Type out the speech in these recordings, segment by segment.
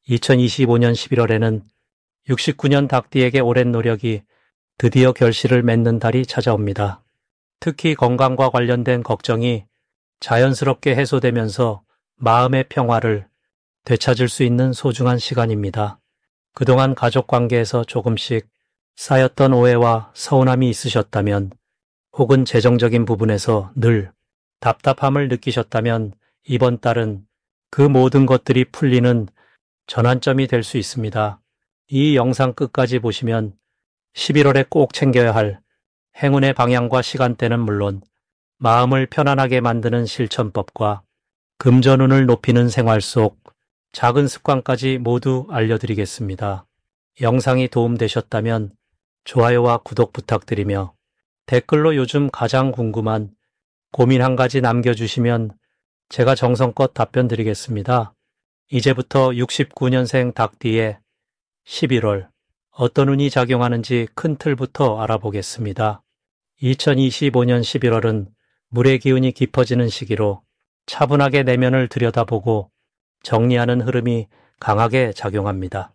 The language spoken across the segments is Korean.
2025년 11월에는 69년 닭띠에게 오랜 노력이 드디어 결실을 맺는 달이 찾아옵니다. 특히 건강과 관련된 걱정이 자연스럽게 해소되면서 마음의 평화를 되찾을 수 있는 소중한 시간입니다. 그동안 가족 관계에서 조금씩 쌓였던 오해와 서운함이 있으셨다면, 혹은 재정적인 부분에서 늘 답답함을 느끼셨다면 이번 달은 그 모든 것들이 풀리는 전환점이 될 수 있습니다. 이 영상 끝까지 보시면 11월에 꼭 챙겨야 할 행운의 방향과 시간대는 물론 마음을 편안하게 만드는 실천법과 금전운을 높이는 생활 속 작은 습관까지 모두 알려드리겠습니다. 영상이 도움되셨다면 좋아요와 구독 부탁드리며 댓글로 요즘 가장 궁금한 고민 한 가지 남겨주시면 제가 정성껏 답변 드리겠습니다. 이제부터 69년생 닭띠의 11월 어떤 운이 작용하는지 큰 틀부터 알아보겠습니다. 2025년 11월은 물의 기운이 깊어지는 시기로 차분하게 내면을 들여다보고 정리하는 흐름이 강하게 작용합니다.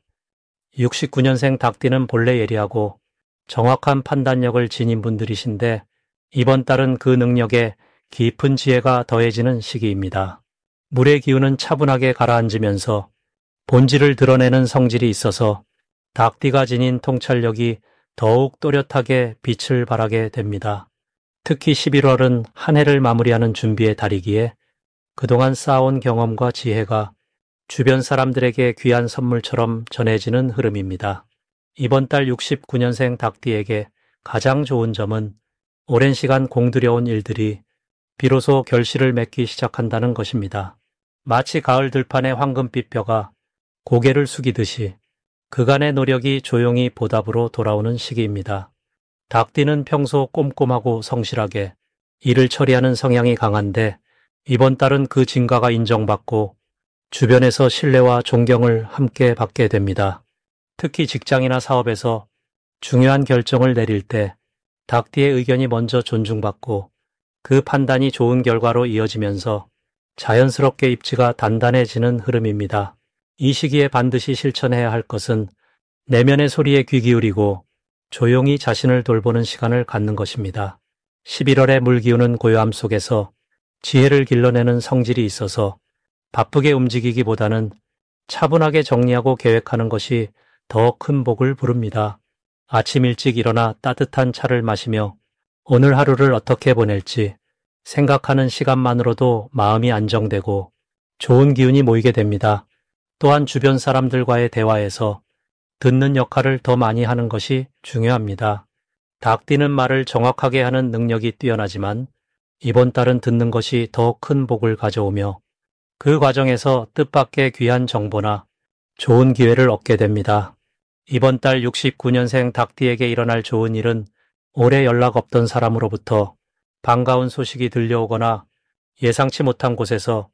69년생 닭띠는 본래 예리하고 정확한 판단력을 지닌 분들이신데 이번 달은 그 능력에 깊은 지혜가 더해지는 시기입니다. 물의 기운은 차분하게 가라앉으면서 본질을 드러내는 성질이 있어서 닭띠가 지닌 통찰력이 더욱 또렷하게 빛을 발하게 됩니다. 특히 11월은 한 해를 마무리하는 준비의 달이기에 그동안 쌓아온 경험과 지혜가 주변 사람들에게 귀한 선물처럼 전해지는 흐름입니다. 이번 달 69년생 닭띠에게 가장 좋은 점은 오랜 시간 공들여온 일들이 비로소 결실을 맺기 시작한다는 것입니다. 마치 가을 들판의 황금빛 벼가 고개를 숙이듯이 그간의 노력이 조용히 보답으로 돌아오는 시기입니다. 닭띠는 평소 꼼꼼하고 성실하게 일을 처리하는 성향이 강한데 이번 달은 그 진가가 인정받고 주변에서 신뢰와 존경을 함께 받게 됩니다. 특히 직장이나 사업에서 중요한 결정을 내릴 때 닭띠의 의견이 먼저 존중받고 그 판단이 좋은 결과로 이어지면서 자연스럽게 입지가 단단해지는 흐름입니다. 이 시기에 반드시 실천해야 할 것은 내면의 소리에 귀 기울이고 조용히 자신을 돌보는 시간을 갖는 것입니다. 11월의 물기운은 고요함 속에서 지혜를 길러내는 성질이 있어서 바쁘게 움직이기보다는 차분하게 정리하고 계획하는 것이 더 큰 복을 부릅니다. 아침 일찍 일어나 따뜻한 차를 마시며 오늘 하루를 어떻게 보낼지 생각하는 시간만으로도 마음이 안정되고 좋은 기운이 모이게 됩니다. 또한 주변 사람들과의 대화에서 듣는 역할을 더 많이 하는 것이 중요합니다. 닭띠는 말을 정확하게 하는 능력이 뛰어나지만 이번 달은 듣는 것이 더 큰 복을 가져오며 그 과정에서 뜻밖의 귀한 정보나 좋은 기회를 얻게 됩니다. 이번 달 69년생 닭띠에게 일어날 좋은 일은 오래 연락 없던 사람으로부터 반가운 소식이 들려오거나 예상치 못한 곳에서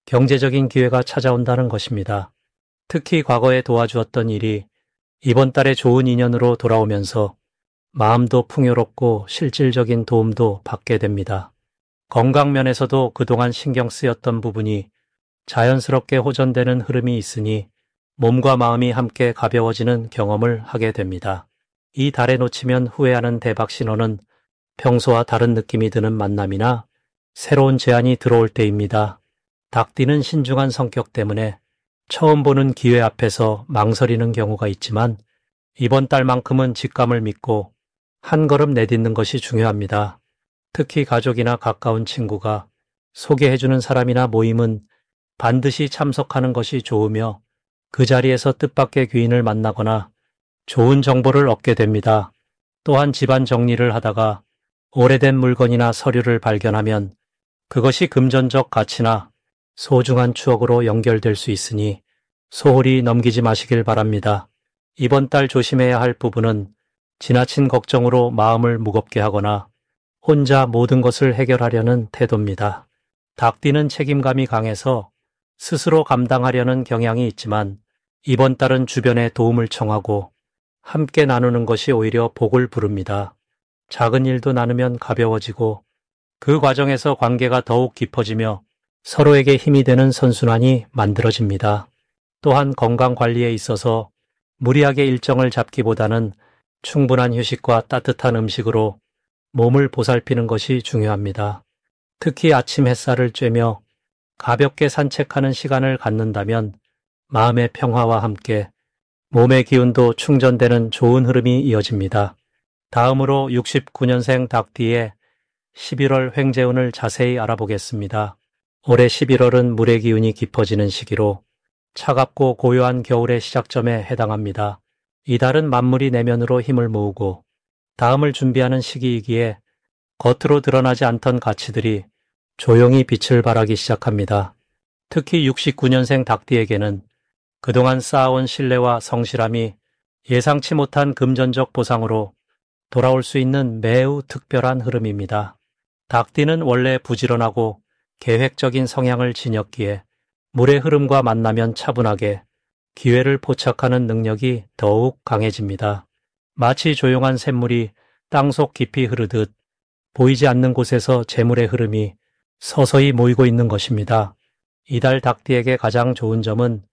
경제적인 기회가 찾아온다는 것입니다. 특히 과거에 도와주었던 일이 이번 달에 좋은 인연으로 돌아오면서 마음도 풍요롭고 실질적인 도움도 받게 됩니다. 건강 면에서도 그동안 신경 쓰였던 부분이 자연스럽게 호전되는 흐름이 있으니 몸과 마음이 함께 가벼워지는 경험을 하게 됩니다. 이 달에 놓치면 후회하는 대박 신호는 평소와 다른 느낌이 드는 만남이나 새로운 제안이 들어올 때입니다. 닭띠는 신중한 성격 때문에 처음 보는 기회 앞에서 망설이는 경우가 있지만 이번 달만큼은 직감을 믿고 한 걸음 내딛는 것이 중요합니다. 특히 가족이나 가까운 친구가 소개해주는 사람이나 모임은 반드시 참석하는 것이 좋으며 그 자리에서 뜻밖의 귀인을 만나거나 좋은 정보를 얻게 됩니다. 또한 집안 정리를 하다가 오래된 물건이나 서류를 발견하면 그것이 금전적 가치나 소중한 추억으로 연결될 수 있으니 소홀히 넘기지 마시길 바랍니다. 이번 달 조심해야 할 부분은 지나친 걱정으로 마음을 무겁게 하거나 혼자 모든 것을 해결하려는 태도입니다. 닭띠는 책임감이 강해서 스스로 감당하려는 경향이 있지만 이번 달은 주변에 도움을 청하고 함께 나누는 것이 오히려 복을 부릅니다. 작은 일도 나누면 가벼워지고 그 과정에서 관계가 더욱 깊어지며 서로에게 힘이 되는 선순환이 만들어집니다. 또한 건강 관리에 있어서 무리하게 일정을 잡기보다는 충분한 휴식과 따뜻한 음식으로 몸을 보살피는 것이 중요합니다. 특히 아침 햇살을 쬐며 가볍게 산책하는 시간을 갖는다면 마음의 평화와 함께 몸의 기운도 충전되는 좋은 흐름이 이어집니다. 다음으로 69년생 닭띠의 11월 횡재운을 자세히 알아보겠습니다. 올해 11월은 물의 기운이 깊어지는 시기로 차갑고 고요한 겨울의 시작점에 해당합니다. 이달은 만물이 내면으로 힘을 모으고 다음을 준비하는 시기이기에 겉으로 드러나지 않던 가치들이 조용히 빛을 발하기 시작합니다. 특히 69년생 닭띠에게는 그동안 쌓아온 신뢰와 성실함이 예상치 못한 금전적 보상으로 돌아올 수 있는 매우 특별한 흐름입니다. 닭띠는 원래 부지런하고 계획적인 성향을 지녔기에 물의 흐름과 만나면 차분하게 기회를 포착하는 능력이 더욱 강해집니다. 마치 조용한 샘물이 땅속 깊이 흐르듯 보이지 않는 곳에서 재물의 흐름이 서서히 모이고 있는 것입니다. 이달 닭띠에게 가장 좋은 점은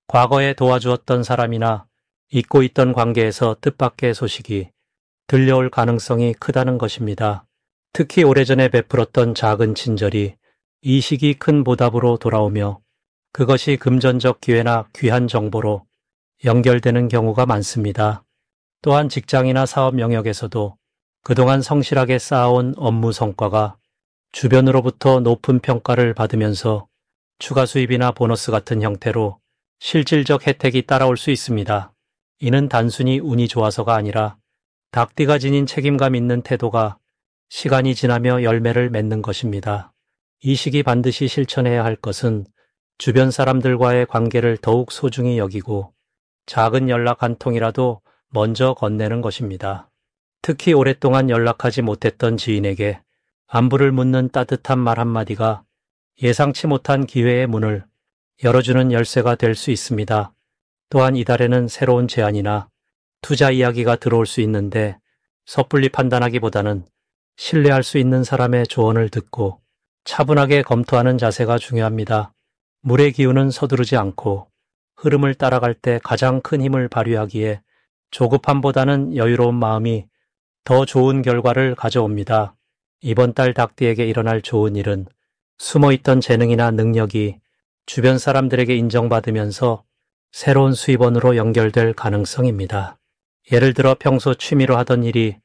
과거에 도와주었던 사람이나 잊고 있던 관계에서 뜻밖의 소식이 들려올 가능성이 크다는 것입니다. 특히 오래전에 베풀었던 작은 친절이 이 시기 큰 보답으로 돌아오며 그것이 금전적 기회나 귀한 정보로 연결되는 경우가 많습니다. 또한 직장이나 사업 영역에서도 그동안 성실하게 쌓아온 업무 성과가 주변으로부터 높은 평가를 받으면서 추가 수입이나 보너스 같은 형태로 실질적 혜택이 따라올 수 있습니다. 이는 단순히 운이 좋아서가 아니라 닭띠가 지닌 책임감 있는 태도가 시간이 지나며 열매를 맺는 것입니다. 이 시기 반드시 실천해야 할 것은 주변 사람들과의 관계를 더욱 소중히 여기고 작은 연락 한 통이라도 먼저 건네는 것입니다. 특히 오랫동안 연락하지 못했던 지인에게 안부를 묻는 따뜻한 말 한마디가 예상치 못한 기회의 문을 열어주는 열쇠가 될 수 있습니다. 또한 이달에는 새로운 제안이나 투자 이야기가 들어올 수 있는데 섣불리 판단하기보다는 신뢰할 수 있는 사람의 조언을 듣고 차분하게 검토하는 자세가 중요합니다. 물의 기운은 서두르지 않고 흐름을 따라갈 때 가장 큰 힘을 발휘하기에 조급함보다는 여유로운 마음이 더 좋은 결과를 가져옵니다. 이번 달 닭띠에게 일어날 좋은 일은 숨어있던 재능이나 능력이 주변 사람들에게 인정받으면서 새로운 수입원으로 연결될 가능성입니다. 예를 들어 평소 취미로 하던 일이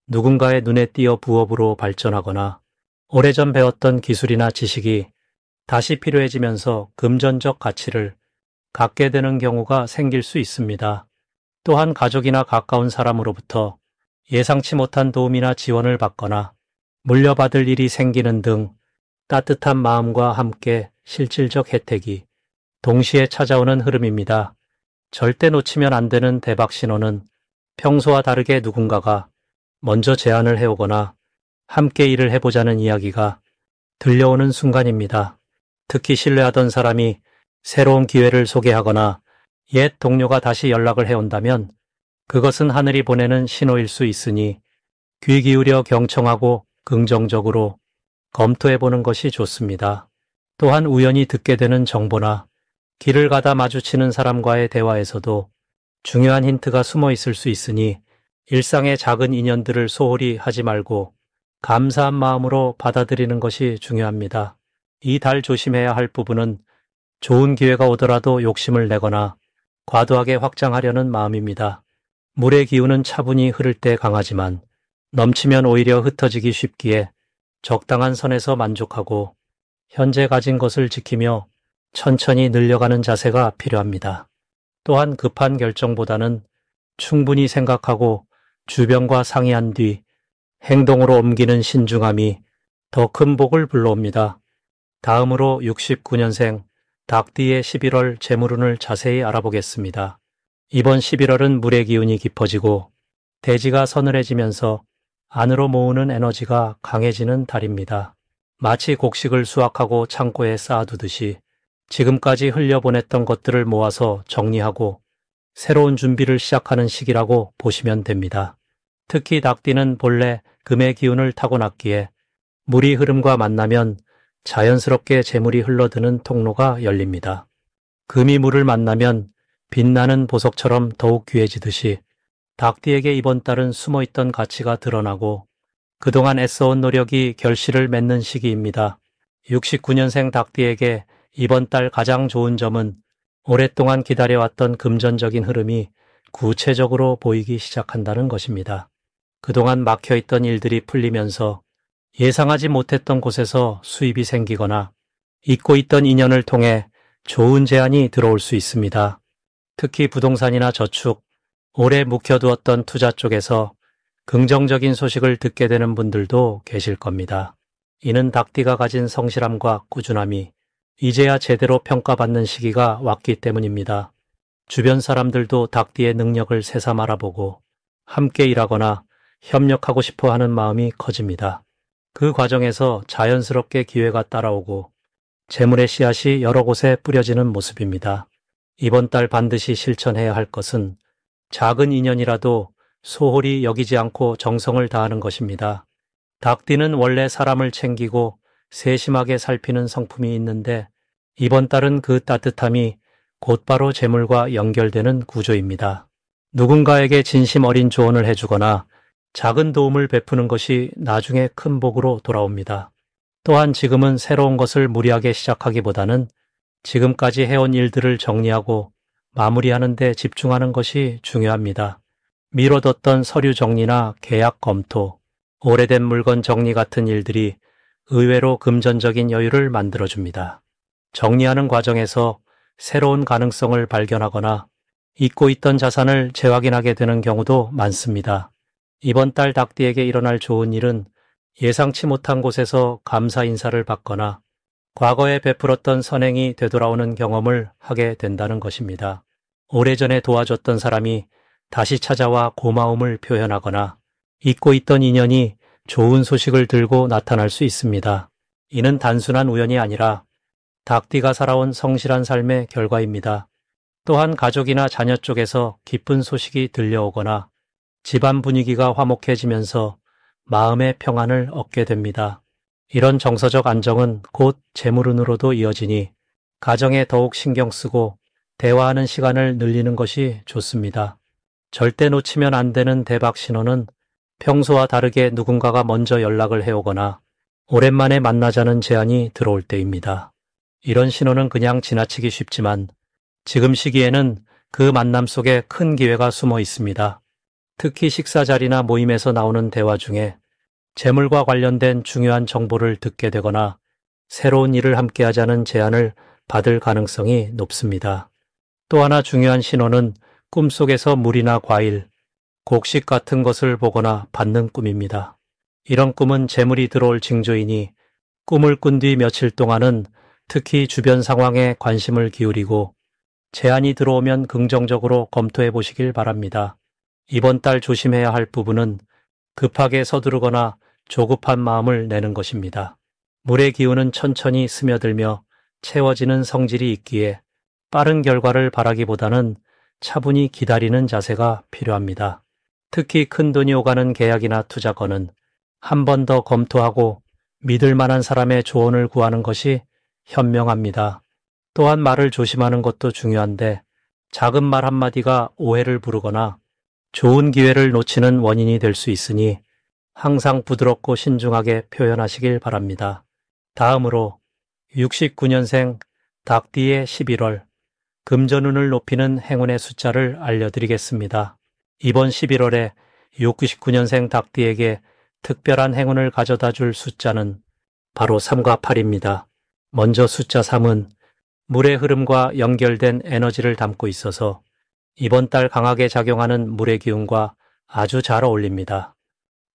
누군가의 눈에 띄어 부업으로 발전하거나 오래전 배웠던 기술이나 지식이 다시 필요해지면서 금전적 가치를 갖게 되는 경우가 생길 수 있습니다. 또한 가족이나 가까운 사람으로부터 예상치 못한 도움이나 지원을 받거나 물려받을 일이 생기는 등 따뜻한 마음과 함께 실질적 혜택이 동시에 찾아오는 흐름입니다. 절대 놓치면 안 되는 대박 신호는 평소와 다르게 누군가가 먼저 제안을 해오거나 함께 일을 해보자는 이야기가 들려오는 순간입니다. 특히 신뢰하던 사람이 새로운 기회를 소개하거나 옛 동료가 다시 연락을 해온다면 그것은 하늘이 보내는 신호일 수 있으니 귀 기울여 경청하고 긍정적으로 검토해보는 것이 좋습니다. 또한 우연히 듣게 되는 정보나 길을 가다 마주치는 사람과의 대화에서도 중요한 힌트가 숨어 있을 수 있으니 일상의 작은 인연들을 소홀히 하지 말고 감사한 마음으로 받아들이는 것이 중요합니다. 이 달 조심해야 할 부분은 좋은 기회가 오더라도 욕심을 내거나 과도하게 확장하려는 마음입니다. 물의 기운은 차분히 흐를 때 강하지만 넘치면 오히려 흩어지기 쉽기에 적당한 선에서 만족하고 현재 가진 것을 지키며 천천히 늘려가는 자세가 필요합니다. 또한 급한 결정보다는 충분히 생각하고 주변과 상의한 뒤 행동으로 옮기는 신중함이 더 큰 복을 불러옵니다. 다음으로 69년생 닭띠의 11월 재물운을 자세히 알아보겠습니다. 이번 11월은 물의 기운이 깊어지고 대지가 서늘해지면서 안으로 모으는 에너지가 강해지는 달입니다. 마치 곡식을 수확하고 창고에 쌓아두듯이 지금까지 흘려보냈던 것들을 모아서 정리하고 새로운 준비를 시작하는 시기라고 보시면 됩니다. 특히 닭띠는 본래 금의 기운을 타고났기에 물이 흐름과 만나면 자연스럽게 재물이 흘러드는 통로가 열립니다. 금이 물을 만나면 빛나는 보석처럼 더욱 귀해지듯이 닭띠에게 이번 달은 숨어있던 가치가 드러나고 그동안 애써온 노력이 결실을 맺는 시기입니다. 69년생 닭띠에게 이번 달 가장 좋은 점은 오랫동안 기다려왔던 금전적인 흐름이 구체적으로 보이기 시작한다는 것입니다. 그동안 막혀있던 일들이 풀리면서 예상하지 못했던 곳에서 수입이 생기거나 잊고 있던 인연을 통해 좋은 제안이 들어올 수 있습니다. 특히 부동산이나 저축, 오래 묵혀두었던 투자 쪽에서 긍정적인 소식을 듣게 되는 분들도 계실 겁니다. 이는 닭띠가 가진 성실함과 꾸준함이 이제야 제대로 평가받는 시기가 왔기 때문입니다. 주변 사람들도 닭띠의 능력을 새삼 알아보고 함께 일하거나 협력하고 싶어 하는 마음이 커집니다. 그 과정에서 자연스럽게 기회가 따라오고 재물의 씨앗이 여러 곳에 뿌려지는 모습입니다. 이번 달 반드시 실천해야 할 것은 작은 인연이라도 소홀히 여기지 않고 정성을 다하는 것입니다. 닭띠는 원래 사람을 챙기고 세심하게 살피는 성품이 있는데 이번 달은 그 따뜻함이 곧바로 재물과 연결되는 구조입니다. 누군가에게 진심 어린 조언을 해주거나 작은 도움을 베푸는 것이 나중에 큰 복으로 돌아옵니다. 또한 지금은 새로운 것을 무리하게 시작하기보다는 지금까지 해온 일들을 정리하고 마무리하는 데 집중하는 것이 중요합니다. 미뤄뒀던 서류 정리나 계약 검토, 오래된 물건 정리 같은 일들이 의외로 금전적인 여유를 만들어줍니다. 정리하는 과정에서 새로운 가능성을 발견하거나 잊고 있던 자산을 재확인하게 되는 경우도 많습니다. 이번 달 닭띠에게 일어날 좋은 일은 예상치 못한 곳에서 감사 인사를 받거나 과거에 베풀었던 선행이 되돌아오는 경험을 하게 된다는 것입니다. 오래전에 도와줬던 사람이 다시 찾아와 고마움을 표현하거나 잊고 있던 인연이 좋은 소식을 들고 나타날 수 있습니다. 이는 단순한 우연이 아니라 닭띠가 살아온 성실한 삶의 결과입니다. 또한 가족이나 자녀 쪽에서 기쁜 소식이 들려오거나 집안 분위기가 화목해지면서 마음의 평안을 얻게 됩니다. 이런 정서적 안정은 곧 재물운으로도 이어지니 가정에 더욱 신경 쓰고 대화하는 시간을 늘리는 것이 좋습니다. 절대 놓치면 안 되는 대박 신호는 평소와 다르게 누군가가 먼저 연락을 해오거나 오랜만에 만나자는 제안이 들어올 때입니다. 이런 신호는 그냥 지나치기 쉽지만 지금 시기에는 그 만남 속에 큰 기회가 숨어 있습니다. 특히 식사 자리나 모임에서 나오는 대화 중에 재물과 관련된 중요한 정보를 듣게 되거나 새로운 일을 함께 하자는 제안을 받을 가능성이 높습니다. 또 하나 중요한 신호는 꿈속에서 물이나 과일, 곡식 같은 것을 보거나 받는 꿈입니다. 이런 꿈은 재물이 들어올 징조이니 꿈을 꾼 뒤 며칠 동안은 특히 주변 상황에 관심을 기울이고 제안이 들어오면 긍정적으로 검토해 보시길 바랍니다. 이번 달 조심해야 할 부분은 급하게 서두르거나 조급한 마음을 내는 것입니다. 물의 기운은 천천히 스며들며 채워지는 성질이 있기에 빠른 결과를 바라기보다는 차분히 기다리는 자세가 필요합니다. 특히 큰 돈이 오가는 계약이나 투자건은 한 번 더 검토하고 믿을 만한 사람의 조언을 구하는 것이 현명합니다. 또한 말을 조심하는 것도 중요한데 작은 말 한마디가 오해를 부르거나 좋은 기회를 놓치는 원인이 될 수 있으니 항상 부드럽고 신중하게 표현하시길 바랍니다. 다음으로 69년생 닭띠의 11월 금전운을 높이는 행운의 숫자를 알려드리겠습니다. 이번 11월에 69년생 닭띠에게 특별한 행운을 가져다 줄 숫자는 바로 3과 8입니다. 먼저 숫자 3은 물의 흐름과 연결된 에너지를 담고 있어서 이번 달 강하게 작용하는 물의 기운과 아주 잘 어울립니다.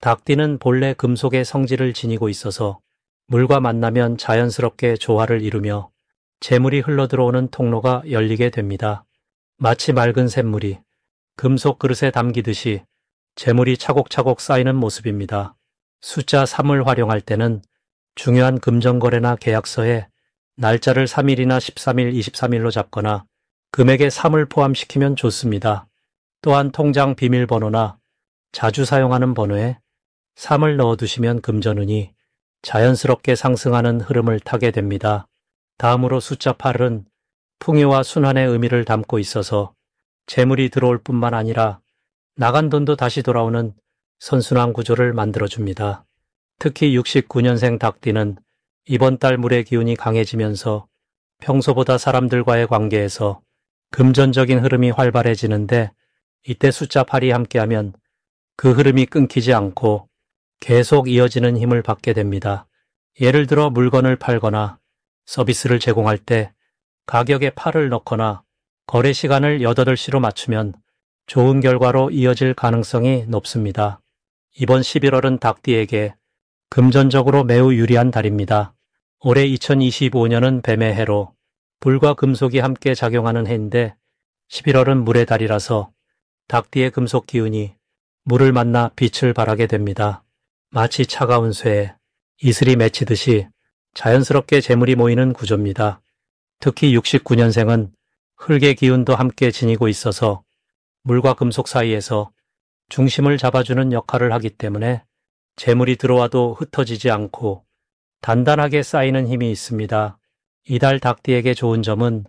닭띠는 본래 금속의 성질을 지니고 있어서 물과 만나면 자연스럽게 조화를 이루며 재물이 흘러들어오는 통로가 열리게 됩니다. 마치 맑은 샘물이 금속 그릇에 담기듯이 재물이 차곡차곡 쌓이는 모습입니다. 숫자 3을 활용할 때는 중요한 금전거래나 계약서에 날짜를 3일이나 13일, 23일로 잡거나 금액에 3을 포함시키면 좋습니다. 또한 통장 비밀번호나 자주 사용하는 번호에 3을 넣어두시면 금전운이 자연스럽게 상승하는 흐름을 타게 됩니다. 다음으로 숫자 8은 풍요와 순환의 의미를 담고 있어서 재물이 들어올 뿐만 아니라 나간 돈도 다시 돌아오는 선순환 구조를 만들어줍니다. 특히 69년생 닭띠는 이번 달 물의 기운이 강해지면서 평소보다 사람들과의 관계에서 금전적인 흐름이 활발해지는데, 이때 숫자 8이 함께하면 그 흐름이 끊기지 않고 계속 이어지는 힘을 받게 됩니다. 예를 들어 물건을 팔거나 서비스를 제공할 때 가격에 8을 넣거나 거래 시간을 8시로 맞추면 좋은 결과로 이어질 가능성이 높습니다. 이번 11월은 닭띠에게 금전적으로 매우 유리한 달입니다. 올해 2025년은 뱀의 해로 불과 금속이 함께 작용하는 해인데 11월은 물의 달이라서 닭띠의 금속 기운이 물을 만나 빛을 발하게 됩니다. 마치 차가운 쇠에 이슬이 맺히듯이 자연스럽게 재물이 모이는 구조입니다. 특히 69년생은 흙의 기운도 함께 지니고 있어서 물과 금속 사이에서 중심을 잡아주는 역할을 하기 때문에 재물이 들어와도 흩어지지 않고 단단하게 쌓이는 힘이 있습니다. 이달 닭띠에게 좋은 점은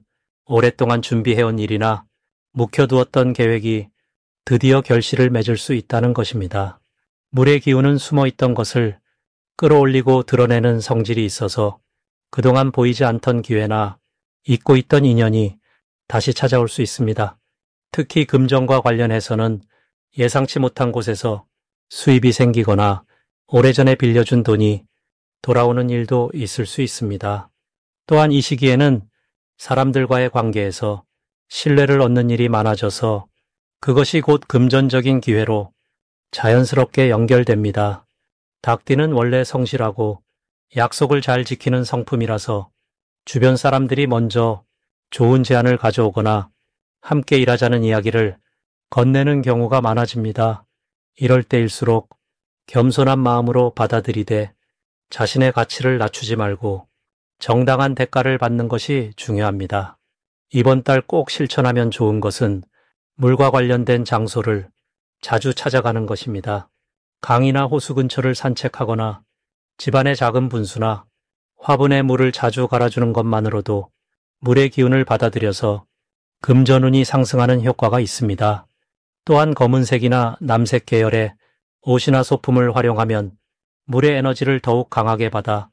오랫동안 준비해온 일이나 묵혀두었던 계획이 드디어 결실을 맺을 수 있다는 것입니다. 물의 기운은 숨어있던 것을 끌어올리고 드러내는 성질이 있어서 그동안 보이지 않던 기회나 잊고 있던 인연이 다시 찾아올 수 있습니다. 특히 금전과 관련해서는 예상치 못한 곳에서 수입이 생기거나 오래전에 빌려준 돈이 돌아오는 일도 있을 수 있습니다. 또한 이 시기에는 사람들과의 관계에서 신뢰를 얻는 일이 많아져서 그것이 곧 금전적인 기회로 자연스럽게 연결됩니다. 닭띠는 원래 성실하고 약속을 잘 지키는 성품이라서 주변 사람들이 먼저 좋은 제안을 가져오거나 함께 일하자는 이야기를 건네는 경우가 많아집니다. 이럴 때일수록 겸손한 마음으로 받아들이되 자신의 가치를 낮추지 말고 정당한 대가를 받는 것이 중요합니다. 이번 달 꼭 실천하면 좋은 것은 물과 관련된 장소를 자주 찾아가는 것입니다. 강이나 호수 근처를 산책하거나 집안의 작은 분수나 화분에 물을 자주 갈아주는 것만으로도 물의 기운을 받아들여서 금전운이 상승하는 효과가 있습니다. 또한 검은색이나 남색 계열의 옷이나 소품을 활용하면 물의 에너지를 더욱 강하게 받아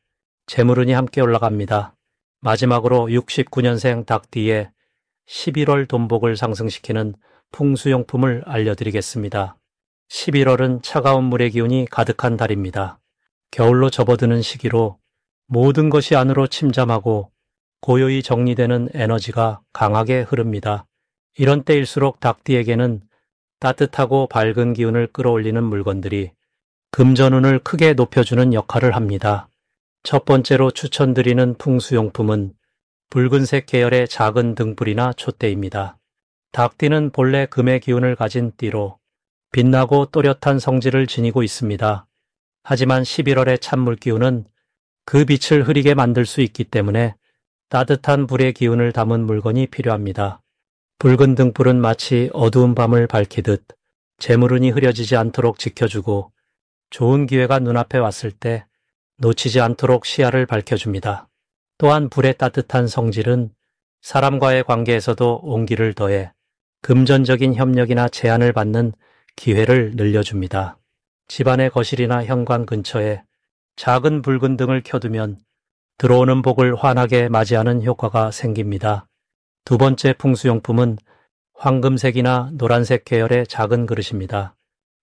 재물운이 함께 올라갑니다. 마지막으로 69년생 닭띠의 11월 돈복을 상승시키는 풍수용품을 알려드리겠습니다. 11월은 차가운 물의 기운이 가득한 달입니다. 겨울로 접어드는 시기로 모든 것이 안으로 침잠하고 고요히 정리되는 에너지가 강하게 흐릅니다. 이런 때일수록 닭띠에게는 따뜻하고 밝은 기운을 끌어올리는 물건들이 금전운을 크게 높여주는 역할을 합니다. 첫 번째로 추천드리는 풍수용품은 붉은색 계열의 작은 등불이나 촛대입니다. 닭띠는 본래 금의 기운을 가진 띠로 빛나고 또렷한 성질을 지니고 있습니다. 하지만 11월의 찬물 기운은 그 빛을 흐리게 만들 수 있기 때문에 따뜻한 불의 기운을 담은 물건이 필요합니다. 붉은 등불은 마치 어두운 밤을 밝히듯 재물운이 흐려지지 않도록 지켜주고 좋은 기회가 눈앞에 왔을 때 놓치지 않도록 시야를 밝혀줍니다. 또한 불의 따뜻한 성질은 사람과의 관계에서도 온기를 더해 금전적인 협력이나 제안을 받는 기회를 늘려줍니다. 집안의 거실이나 현관 근처에 작은 붉은 등을 켜두면 들어오는 복을 환하게 맞이하는 효과가 생깁니다. 두 번째 풍수용품은 황금색이나 노란색 계열의 작은 그릇입니다.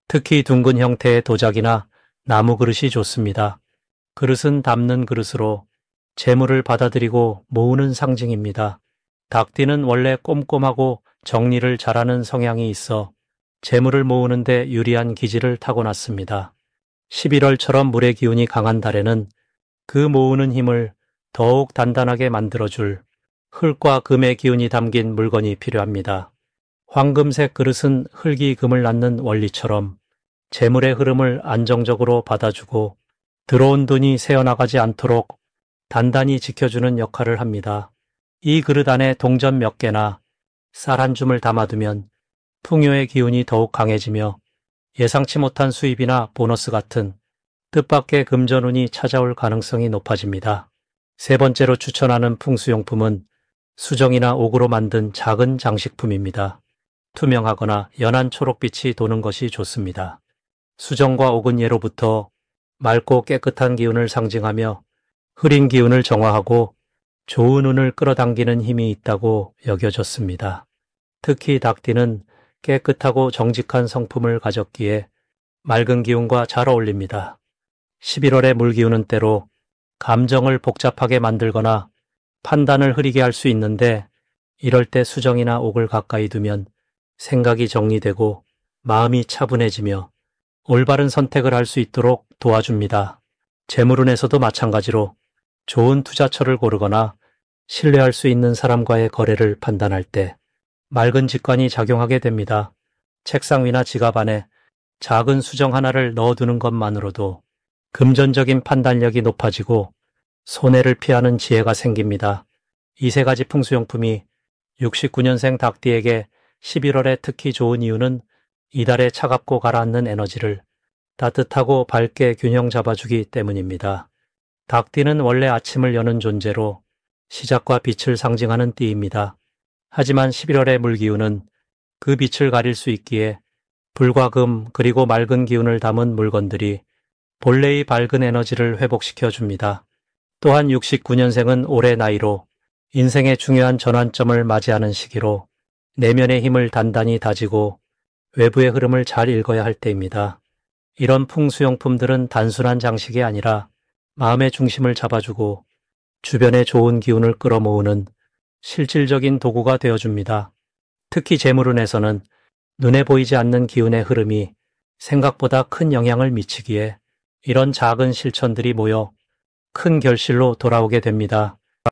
특히 둥근 형태의 도자기나 나무 그릇이 좋습니다. 그릇은 담는 그릇으로 재물을 받아들이고 모으는 상징입니다. 닭띠는 원래 꼼꼼하고 정리를 잘하는 성향이 있어 재물을 모으는 데 유리한 기질을 타고났습니다. 11월처럼 물의 기운이 강한 달에는 그 모으는 힘을 더욱 단단하게 만들어줄 흙과 금의 기운이 담긴 물건이 필요합니다. 황금색 그릇은 흙이 금을 낳는 원리처럼 재물의 흐름을 안정적으로 받아주고 들어온 돈이 새어나가지 않도록 단단히 지켜주는 역할을 합니다. 이 그릇 안에 동전 몇 개나 쌀 한 줌을 담아두면 풍요의 기운이 더욱 강해지며 예상치 못한 수입이나 보너스 같은 뜻밖의 금전운이 찾아올 가능성이 높아집니다. 세 번째로 추천하는 풍수용품은 수정이나 옥으로 만든 작은 장식품입니다. 투명하거나 연한 초록빛이 도는 것이 좋습니다. 수정과 옥은 예로부터 맑고 깨끗한 기운을 상징하며 흐린 기운을 정화하고 좋은 운을 끌어당기는 힘이 있다고 여겨졌습니다. 특히 닭띠는 깨끗하고 정직한 성품을 가졌기에 맑은 기운과 잘 어울립니다. 11월의 물기운은 때로 감정을 복잡하게 만들거나 판단을 흐리게 할 수 있는데 이럴 때 수정이나 옥을 가까이 두면 생각이 정리되고 마음이 차분해지며 올바른 선택을 할 수 있도록 도와줍니다. 재물운에서도 마찬가지로 좋은 투자처를 고르거나 신뢰할 수 있는 사람과의 거래를 판단할 때 맑은 직관이 작용하게 됩니다. 책상 위나 지갑 안에 작은 수정 하나를 넣어두는 것만으로도 금전적인 판단력이 높아지고 손해를 피하는 지혜가 생깁니다. 이 세 가지 풍수용품이 69년생 닭띠에게 11월에 특히 좋은 이유는 이달의 차갑고 가라앉는 에너지를 따뜻하고 밝게 균형 잡아주기 때문입니다. 닭띠는 원래 아침을 여는 존재로 시작과 빛을 상징하는 띠입니다. 하지만 11월의 물기운은 그 빛을 가릴 수 있기에 불과 금 그리고 맑은 기운을 담은 물건들이 본래의 밝은 에너지를 회복시켜 줍니다. 또한 69년생은 올해 나이로 인생의 중요한 전환점을 맞이하는 시기로 내면의 힘을 단단히 다지고 외부의 흐름을 잘 읽어야 할 때입니다. 이런 풍수용품들은 단순한 장식이 아니라 마음의 중심을 잡아주고 주변의 좋은 기운을 끌어모으는 실질적인 도구가 되어줍니다. 특히 재물운에서는 눈에 보이지 않는 기운의 흐름이 생각보다 큰 영향을 미치기에 이런 작은 실천들이 모여 큰 결실로 돌아오게 됩니다.